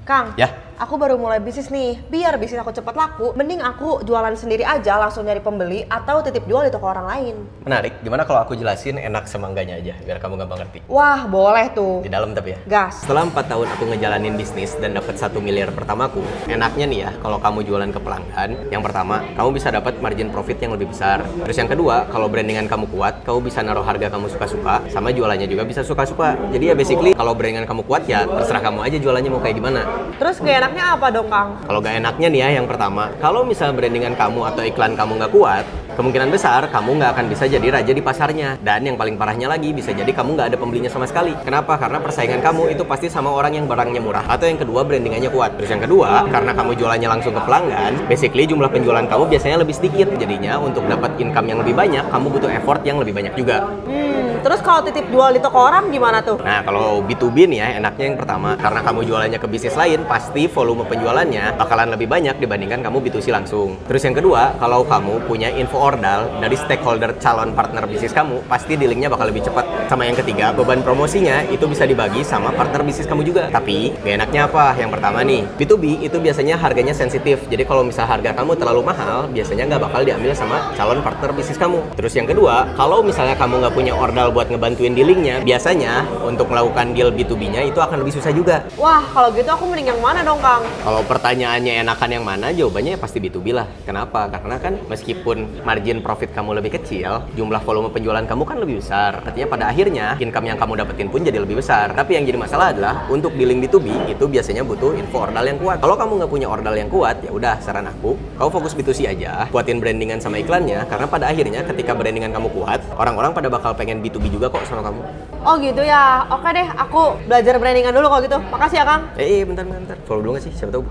Kang, Ya. aku baru mulai bisnis nih. Biar bisnis aku cepat laku, mending aku jualan sendiri aja, langsung nyari pembeli, atau titip jual di toko orang lain. Menarik, gimana kalau aku jelasin enak sama enggaknya aja, biar kamu gampang ngerti. Wah, boleh tuh. Di dalam tapi ya. Gas. Setelah 4 tahun aku ngejalanin bisnis dan dapat 1 miliar pertamaku, enaknya nih ya, kalau kamu jualan ke pelanggan, yang pertama, kamu bisa dapat margin profit yang lebih besar. Terus yang kedua, kalau brandingan kamu kuat, kamu bisa naruh harga kamu suka-suka, sama jualannya juga bisa suka-suka. Jadi ya basically, kalau brandingan kamu kuat ya terserah kamu aja jualannya mau kayak gimana. Terus gak enaknya apa dong, Kang? Kalau gak enaknya nih ya, yang pertama, kalau misal brandingan kamu atau iklan kamu nggak kuat, kemungkinan besar kamu nggak akan bisa jadi raja di pasarnya. Dan yang paling parahnya lagi, bisa jadi kamu nggak ada pembelinya sama sekali. Kenapa? Karena persaingan kamu itu pasti sama orang yang barangnya murah. Atau yang kedua, brandingannya kuat. Terus yang kedua, karena kamu jualannya langsung ke pelanggan, basically jumlah penjualan kamu biasanya lebih sedikit. Jadinya untuk dapat income yang lebih banyak, kamu butuh effort yang lebih banyak juga. Terus kalau titip jual di toko orang gimana tuh? Nah, kalau B2B nih ya, enaknya yang pertama, karena kamu jualannya ke bisnis lain, pasti volume penjualannya bakalan lebih banyak dibandingkan kamu B2C langsung. Terus yang kedua, kalau kamu punya info ordal dari stakeholder calon partner bisnis kamu, pasti dealingnya bakal lebih cepat. Sama yang ketiga, beban promosinya itu bisa dibagi sama partner bisnis kamu juga. Tapi, gak enaknya apa? Yang pertama nih, B2B itu biasanya harganya sensitif. Jadi kalau misal harga kamu terlalu mahal, biasanya nggak bakal diambil sama calon partner bisnis kamu. Terus yang kedua, kalau misalnya kamu nggak punya ordal buat ngebantuin dealingnya, biasanya untuk melakukan deal B2B-nya itu akan lebih susah juga. Wah, kalau gitu aku mending yang mana dong, Kang? Kalau pertanyaannya enakan yang mana, jawabannya ya pasti B2B lah. Kenapa? Karena kan meskipun margin profit kamu lebih kecil, jumlah volume penjualan kamu kan lebih besar. Artinya pada akhirnya income yang kamu dapetin pun jadi lebih besar. Tapi yang jadi masalah adalah untuk dealing B2B itu biasanya butuh info ordal yang kuat. Kalau kamu nggak punya ordal yang kuat, ya udah saran aku, kamu fokus B2C aja, kuatin brandingan sama iklannya. Karena pada akhirnya ketika brandingan kamu kuat, orang-orang pada bakal pengen B2B juga kok sama kamu. Oh gitu ya. Oke deh, aku belajar brandingan dulu kalau gitu. Makasih ya, Kang. Bentar. Follow dulu nggak sih? Siapa tahu.